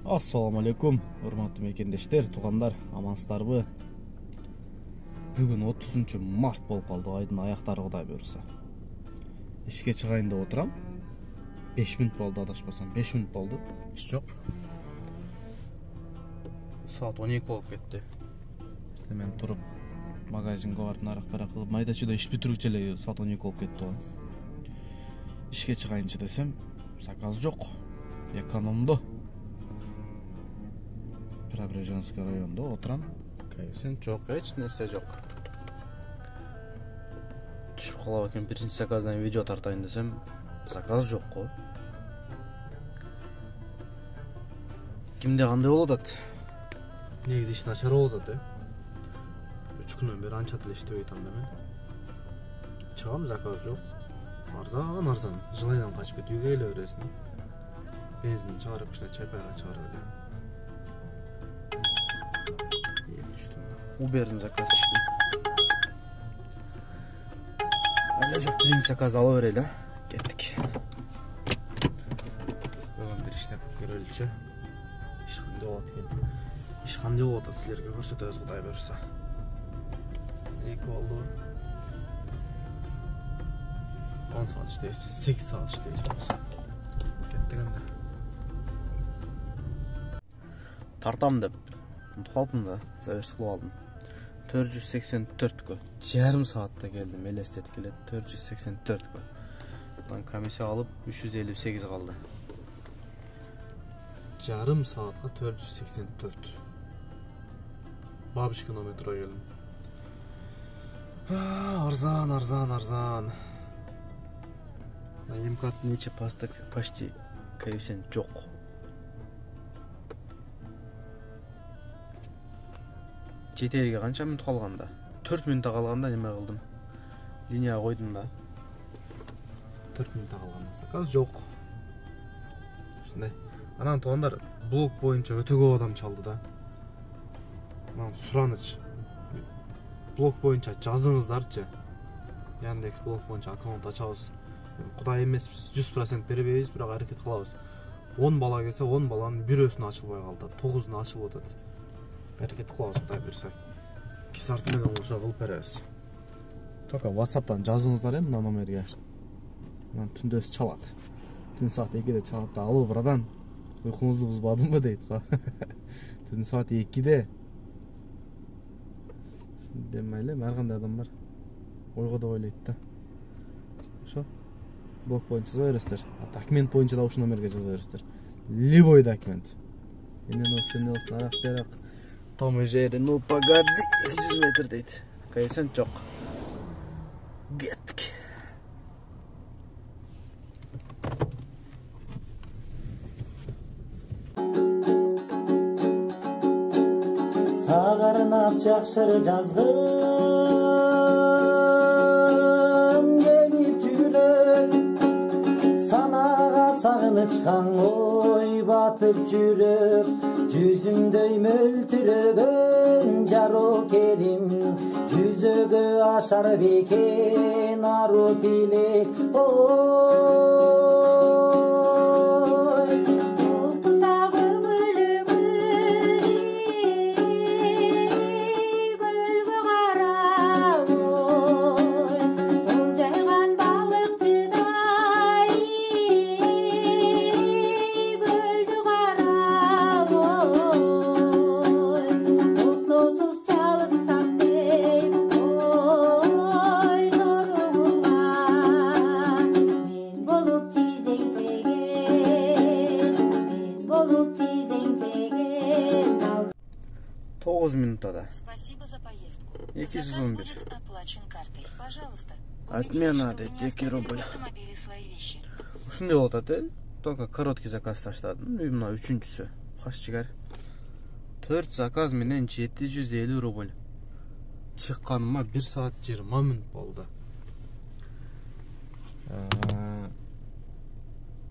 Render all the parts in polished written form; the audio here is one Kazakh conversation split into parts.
Assalamu alaikum, урматтуу мекендештер, туугандар, амансыздарбы? Бүгүн 30-март болуп калды, айдын аяктары Кудай буйруса. Ишке чыгайын деп отурам. 5 мүнөт болду, адашпасам, 5 мүнөт болду. Иш жок. Саат 12 болуп кетти. Мен туруп магазинге барып нарак кылып, майда чүйдө иш бүтүрүүчү эле саат 12 болуп кетти. Ишке чыгайынчы десем, заказ жок. Экономдо. Преображенский районда отурам. Кайсен жок, эч нерсе жок. Түшүп калып экен, биринчи заказдан видео тартайын десем, заказ жок го. Кимде кандай болуп атат? Негизи иш начар болуп атат, 3 күнөн бери анча деле иштебей атам да мен. Чыгам, заказ жок. Арзан. Жылайдан качып кетип үйгө келе бересиң. Бензин чыгарып, кичине чайпайга чыгарып эле. Uber'in zakaz çıktı. Öyle çok birinci zakazda alıvereyle gittik. Bugün bir işlep görülçü. İş qanday болот экен. İş qanday болуп атат, силерге көрсөтөбүз Кудай буйруса. 2 болду. 10 saat işteyiz, 8 saat işteyiz bolsa. Kettik anda. Tartam деп унутуп калдым да, завершить кылып алдым. 484 жарым саатта келдим, элестетип келет. 484 Bundan комиссия алып 358 калды. Жарым саатка 484. Бабушкино метро келдим. Арзан. МКАД нече пастык почти коэффициент жок. Жетерге канча мүнөт калганда? 4 мүнөт калганда неме кылдым? Линия койдум да. 4 мүнөт калганда заказ жок. Ушундай. Анан туугандар, блог боюнча өтө көп адам чалды да. Мен сураныч. Блог боюнча жазыңыздарчы. Яндекс блог боюнча аккаунт ачабыз. Кудай эмеспиз, 100% бербейбиз, бирок аракет кылабыз. 10 бала келсе, 10 баланын бирөөсүнө ачылбай калды, 9-уна ачылып атат. Әрекет қылабыз Кудай берсе. Кесарты менен ошо кылып беребиз. Только WhatsApp'тан жазыңыздар мына номерге. Мен түндөс чалат. Түн саат 2-де чалат да, алып брадан. Уйкуңузду бузбадымбы дейт го. Түн саат 2-де. Демейле, ар кандай адам бар. Ойго да ойлойт да. Ошо. Блог боюнча жаза бересиздер. Документ боюнча да ушул номерге жаза бересиздер. Любой документ. Сенен арақ берак. Том и Жерри, ну погоди, 100 метр дейт. Коэффициент жок. Кеттик. Сагарнап жакшыр жаздым, келип жүрөк. Санага сагынычкан ой батып жүрөк. Жүзүмдөй мөлтүрөгөн жаро керим, жүзөгө ашар бекен ару тилек. Спасибо за поездку. 211. Оплачен картой. Пожалуйста. Отмена дейт, 2 рубль. Ушундай болуп атат, только короткий заказ таштадым. Мына 3-чүсү. Каш чыгар. 4 заказ менен 750 рубль. Чыкканыма 1 саат 20 мүнөт болду.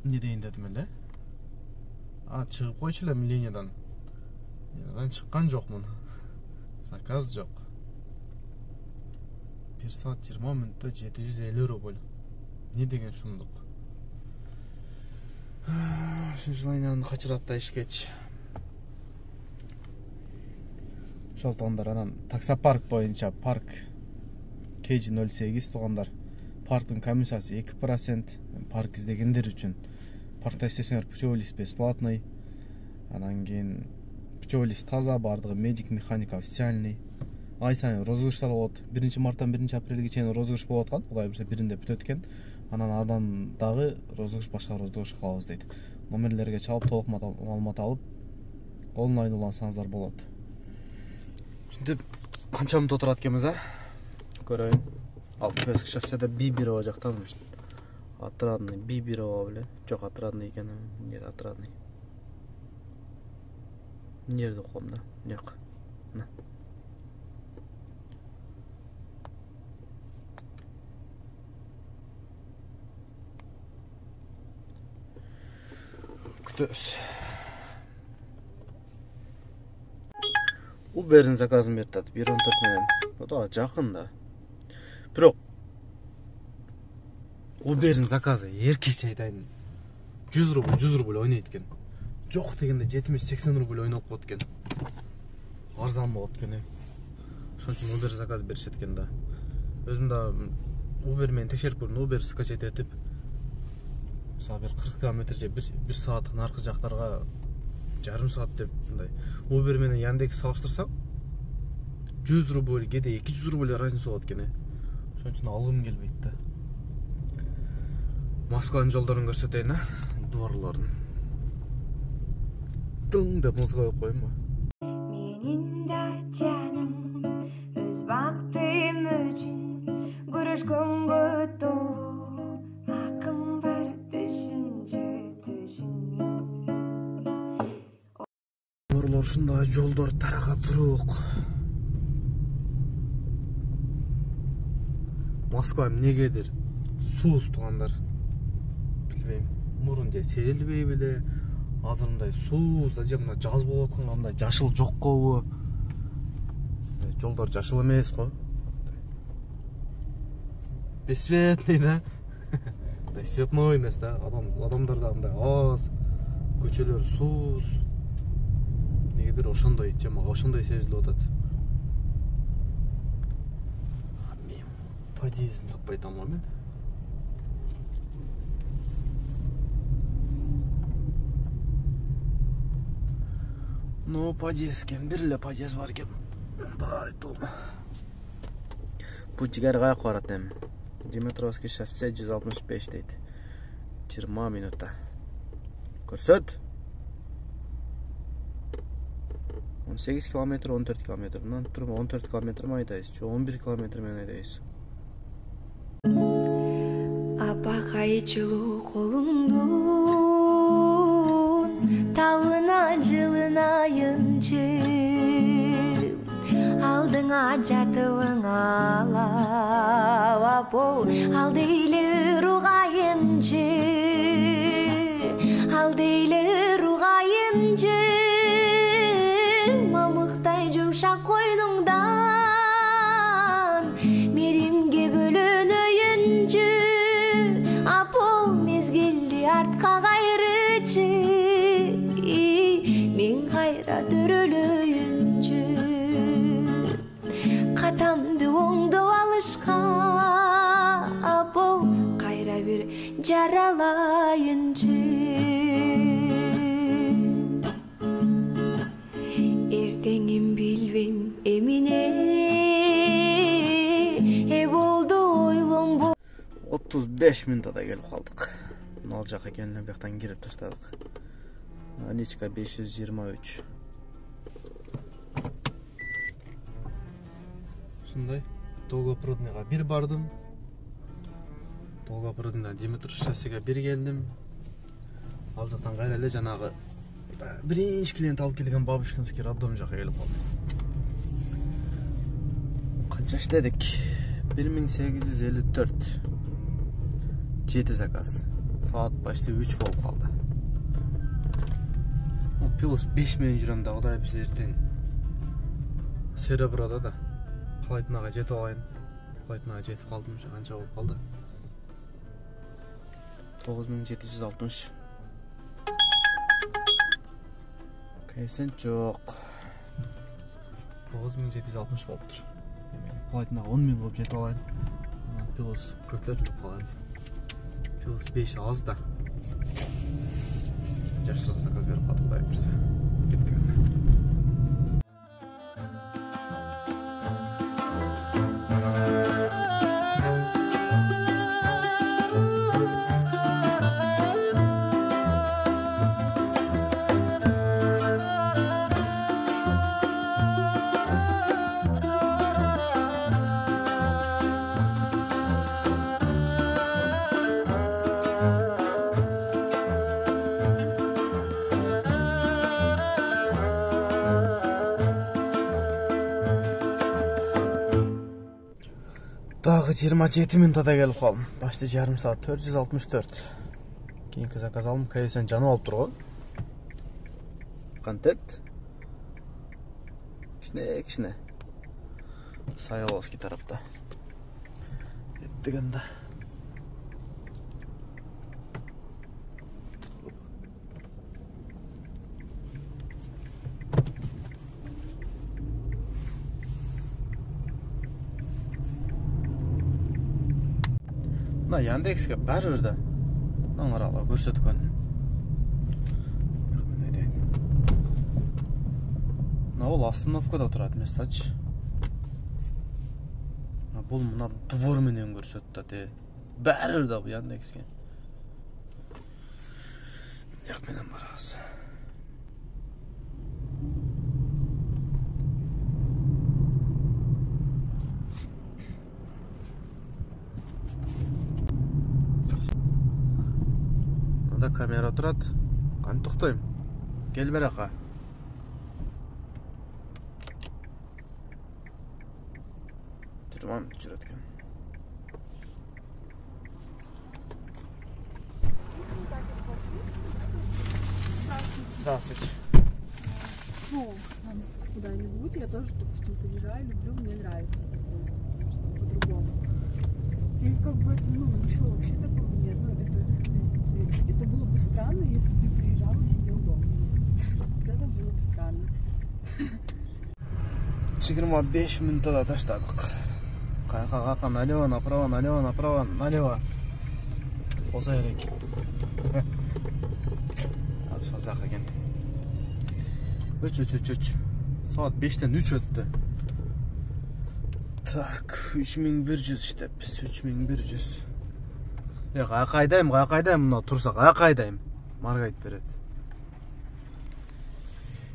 Не дейин дедим эле? Чыгып койчу элем линиядан. Линиядан чыккан жокмун. Заказ жок. 1 saat 20 мүнөттө 750 рубль. Не деген шундук? Ушул жылайнаны качырат да ишкеч. Ошол туугандар анан таксопарк боюнча парк KG08 туугандар. Парктын комиссиясы 2%. Парк издегендер үчүн паркта иштесеңер путевой лист бесплатный. Анан кийин путевой лист таза, бардыгы медик, механик официальный. Ай сайын розыгрыштар болот. 1 марттан 1 апрелге чейин розыгрыш болуп аткан. Кудай буюрса биринде бүтөт экен. Анан андан дагы розыгрыш башка розыгрыш кылабыз дейт. Номерлерге чалып толук маалымат алып онлайн улансаңыздар болот. Şimdi kança minut oturat ekemiz ha? Göreyim. Altıfesk şassiyada B1 jaqtanmış. Atradny B1 bile. Çok atradny ekan. Nere atradny? Nerede qo'mda? Yo'q. Ne? Күтөбүз. Uber'in zakazını berdi. 1.14 менен. O da жақын да. Бирок Uber'in zakazı эркече айтайын 100 рубль ойнойт экен. Жок дегенде 70-80 рубль ойноп коет экен. Арзан болот экен. Ошон үчүн Uber заказ беришет экен да. Өзүм да Uber менен текшерип көрдүм. Uber скачать этип мисалы 40 км же 1 сааттык наркы жактарга жарым саат деп мындай Uber менен Яндекс салыштырсаң 100 рубль кеде 200 рубль разница болот экен. Ошон үчүн алгым келбейт да. Москванын жолдорун көрсөтөйүн, доорлорун. Тың деп музыка коюп коюмбу? Менин да жаным өз бактым үчүн күрөшкөнгө толуу акым бар түшүнчү. Доорлор ушундай жолдор таракатыраак. Москва эмнегедир сууз туугандар. Билбейм, мурун же сезилбей беле, азыр мындай сууз, же мына жаз болуп атканда мындай жашыл жоккобу? Жолдор жашыл эмес го. Бесцветный да. Цветной эмес да. Адамдар да мындай аз. Көчөлөр сууз. Негедир ошондой, же мага ошондой сезилип атат. Мен подъездин таппай атамын мен. Ну, подъезд экен, бир эле подъезд бар экен. Мындай дом. Бул жигер каяка барат эми? Димитровский шоссе 165 дейт. 20 минутта. Көрсөт. 18 километр, 14 километр. Мындан туруп 14 километр ме айдайбыз, же 11 километр менен айдайбыз. Апа кайчылуу колуңдун табына жылынайынчы, алдыңа жатыбың алап апо, алдыйлы ругайынчы, алдыйлы ругайынчы, мамыктай жумшак койнуңдан меримге бөлөнөйүнчү, апо мезгилди артка кайрычы, мен кайра төрөлөйүнчү, катамды оңдоп алышка, апо кайра бир жаралайынчы. Эртеңин билбейм эмине болду ойлонбо. 35 минутта келип калдык. Ал жака экенин бияктан кирип таштадык. Аничка 523. Ушундай Долгопрудныйга бир бардым. Долгопрудныйдан Димитров шоссеге бир келдим. Ал жактан кайра эле жанагы биринчи клиент алып келген Бабушкинский роддом жака келип калдым. Канча иштедик? 1854. 7 заказ. Saat başta 3 болуп калды. Плюс 5 менен жүрөм да, Кудай биз эртең Сереброда да Калайтынага жетип алайын. Калайтынага жетип калдым, канча болуп калды? 9760. Кейсен жок. 9760 болуптур. Платинаға 10.000 болып жетіп алайын. Пилос көтеріліп қалады. Пилос 5 аз да. Жақшылық заказ беріп қабылдай берсе. Кеттік. Дағы 27 минутада келіп қалдым. Башты жарым саат 464. Кейінгі заказ алдым. Кәйесен жанып алып тұр ғой. Контент. Кішіне. Саяловский тарапта. Еттігінді. Мына Яндекске бәрібірді. Наңырала көрсеткен. Мына ол остановкада тұрады местач. Бұл мына двор менен көрсетті. Бәрібірді бұл Яндекске. Яқ менен барамыз. Камера тұрады. Қаны тоқтайым. Кел берақа. Тұрмам жүреткен. Здравствуйте. Ну, куда-нибудь я тоже, допустим, приезжаю, люблю, мне нравится. По-другому. И как бы, ничего вообще такого нет. Это было бы странно, если бы ты приезжал и сидел дома. Вот это было бы странно. 25 минутада таштадық. Қайқа, налево, налево. Болса керек. Шазақ екен. Өч. Саат 5-тен 3 өтті. Так, 3100 işte biz 3100. Ya қайдайым, мына тұрса қайдайым. Маргайт береді.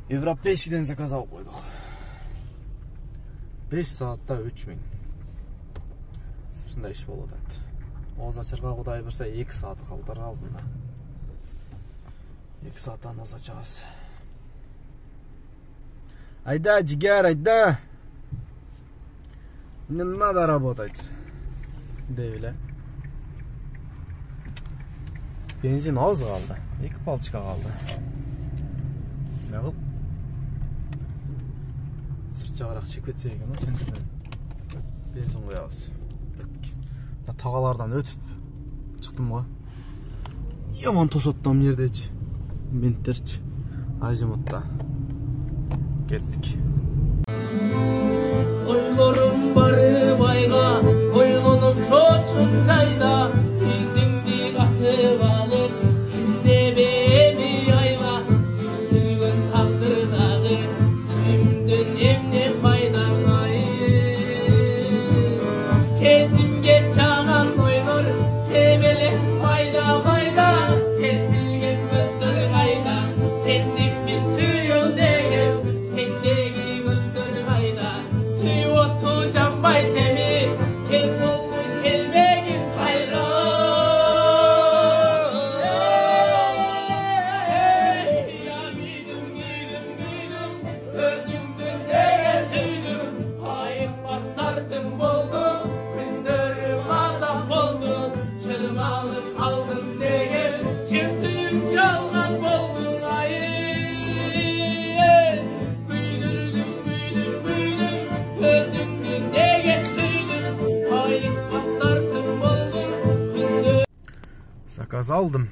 Европейскиден заказ алып қойдық. 5 саатта 3000. Шындай іш болады. Оз ашырға құдай бірсе 2 саат қалдыр алдында. 2 сааттан оз ашамыз. Айда, жигер, айда. Не надо работать. Deyile. Benzin az kaldı. 2 palçıka kaldı. Ne kıl? Sırt çağırak çıkıp etsek ama sen de benzin koyarız. Tağalardan ötüp çıktım o. Yaman tosattam yerdeci. Minterç. Azimut'ta. Gittik. Oylarım barı bayga, oylanıp çoçuk çayda, yüzümdü katıp alıp, izlememi yayla, süzülgün takdırdağı, suyumdun emne faydalayı. Sezimge çağan oylar, sevelen bayda, serpilgen gözleri kayda, sendik mi suyun degem, sendeki gözleri kayda, suyu otu canbay temi, kel dolu kelbegin kayra. Ya güydüm, özümdün dege süydüm, hayır bastardın boldu, günlerim azap oldu, çırmalım kaldım dege, çin suyun çalgan boldun hayır. Güydürdüm, özümdün dege süydüm, hayır bastardın boldu, günlerim. Заказ aldım.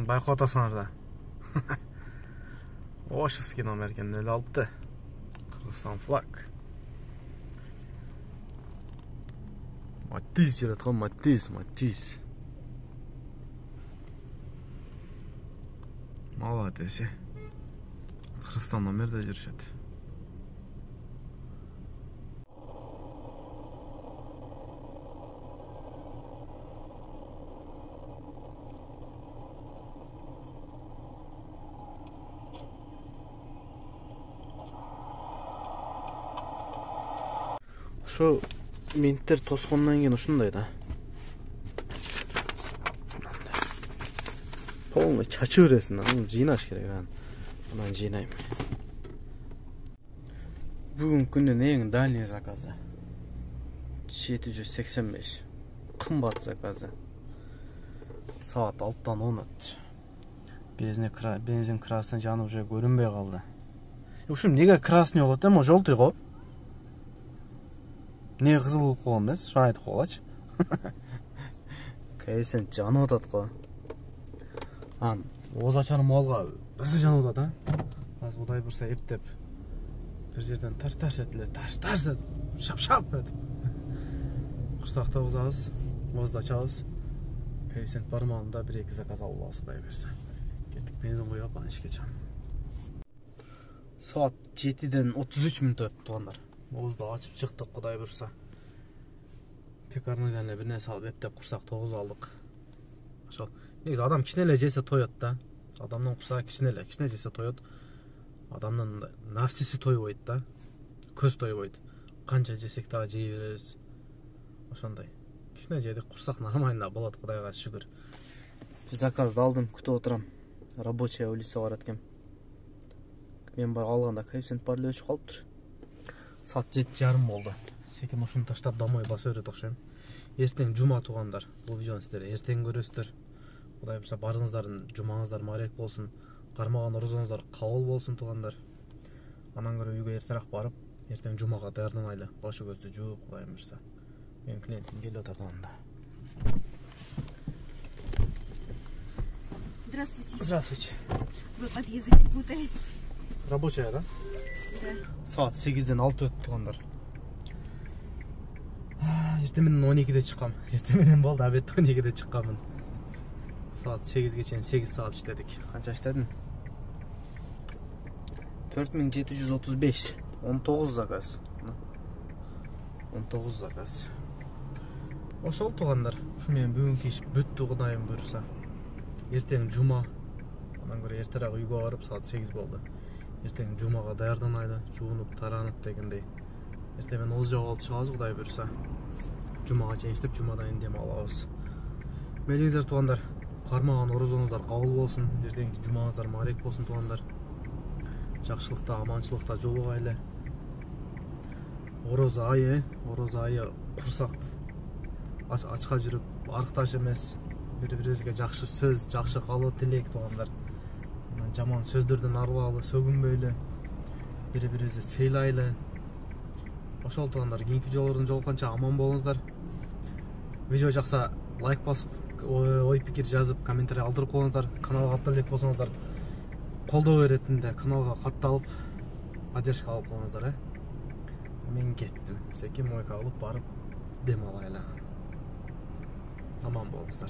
Байқау атасыңарда. Ошықский номер екен 06. Kırgızstan flag. Matiz yaratkan Matiz. Молодец. Kırgızstan'dan beri de жүрүшөт. Şu minттер тоскондон кийин ушундай да. Полный чачы бересиң, аны жыйнаш керек аны. Анан жыйнайм. Бүгүнкү күндүн эң дальний заказы 785. Кымбат заказы. Саат 6-тан 10 өттү. Бензин красный жаны уже көрүнбөй калды. Ушум неге красный болот эми, желтый го? Не кызыл болуп калган эмес, шуну айтып коелачы. Кайсын жанып атат го. Ан оз ачаны малга баса жанып атат, а? Кудай бурса эптеп бир жерден тарс этиле, тарс шап этип. Курсакта узабыз, озду ачабыз. Коэффициент бармагында 1-2 заказ алып алабыз, Кудай бурса. Кеттик, бензин коюп анан ишке чыгам. Saat 7'den 33 minut öttü tuğanlar. Ozdu açıp çıktık Kuday bursa. Pekarnıdan bir nesi alıp eptep kursak 9 aldık. Neyse adam kişneyle jese toyot da. Adamdan kursak kişneyle jese toyot. Adamdan nafsisi toy boyut da. Köz toy boyut. Kança jesek daha jeyi veririz. Oşonday. Kişne jedik kursak nормально болады, Kudayga şükür. Заказды алдым, күтіп отырам. Рабочая улица бар екен. Мен бар алғанда коэффициент бар өшіп қалып тұр. Саат 7:30 болды. Секем ушуну таштап домой баса берет окшойм. Эртең жума тугандар. Бул видеону сиздер эртең көрөсүздөр. Кудай бурса барыңыздардын жумаңыздар маарек болсун. Кармаган орозоңуздар кабыл болсун тугандар. Анан көрө үйгө эртерээк барып, эртең жумага даярданайлы. Башы көздү жууп, Кудай бурса. Менин клиентим келип атат анда. Здравствуйте. Здравствуйте. Вы подъезды как будто... Рабочая, да? Да. Saat 8'den 6 öttü tuğanlar. Ertemenden 12'de çıkam. Ertemenden boldu, abette 12'de çıkamın. Saat 8 geçen 8 saat işledik. Kança işledin? 4735. 19 zakaz. 19 zakaz. Oşol tuğanlar. Şu men bugünkü iş büttü Kudayım buyursa. Erteң жума. Анан көрө эртерээк үйгө барып саат 8 болду. Эртең жумага даярданайлы, жуунуп, таранып дегендей. Эртең мен Олжого алып чыгабыз, Кудай буйрса. Жумага чейин иштеп, жумадан дем алабыз. Мейлиңиздер тугандар, кармаган орозоңуздар кабыл болсун. Эртеңки жумаңыздар маарек болсун тугандар. Жакшылыкта, аманчылыкта жолугайлы. Орозо айы курсак ачка жүрүп, арыкташ эмес. Бири-бирибизге жакшы сөз, жакшы каалоо тилек тугандар. Жаман сөздөрдөн арылалы, сөгүнбөйлү. Бири-бирибизди сыйлайлы. Ошол тугандар, кийинки видеолордон жолукканча аман болуңуздар. Видео жакса лайк басып, ой пикир жазып, комментарий алдырып коюңуздар. Каналга каттап элек болсоңуздар, колдоо беретинде каналга катталып, поддержка алып коюңуздар, Мен кеттим. Секим мойка алып барып дем алайлы. Аман болуңуздар.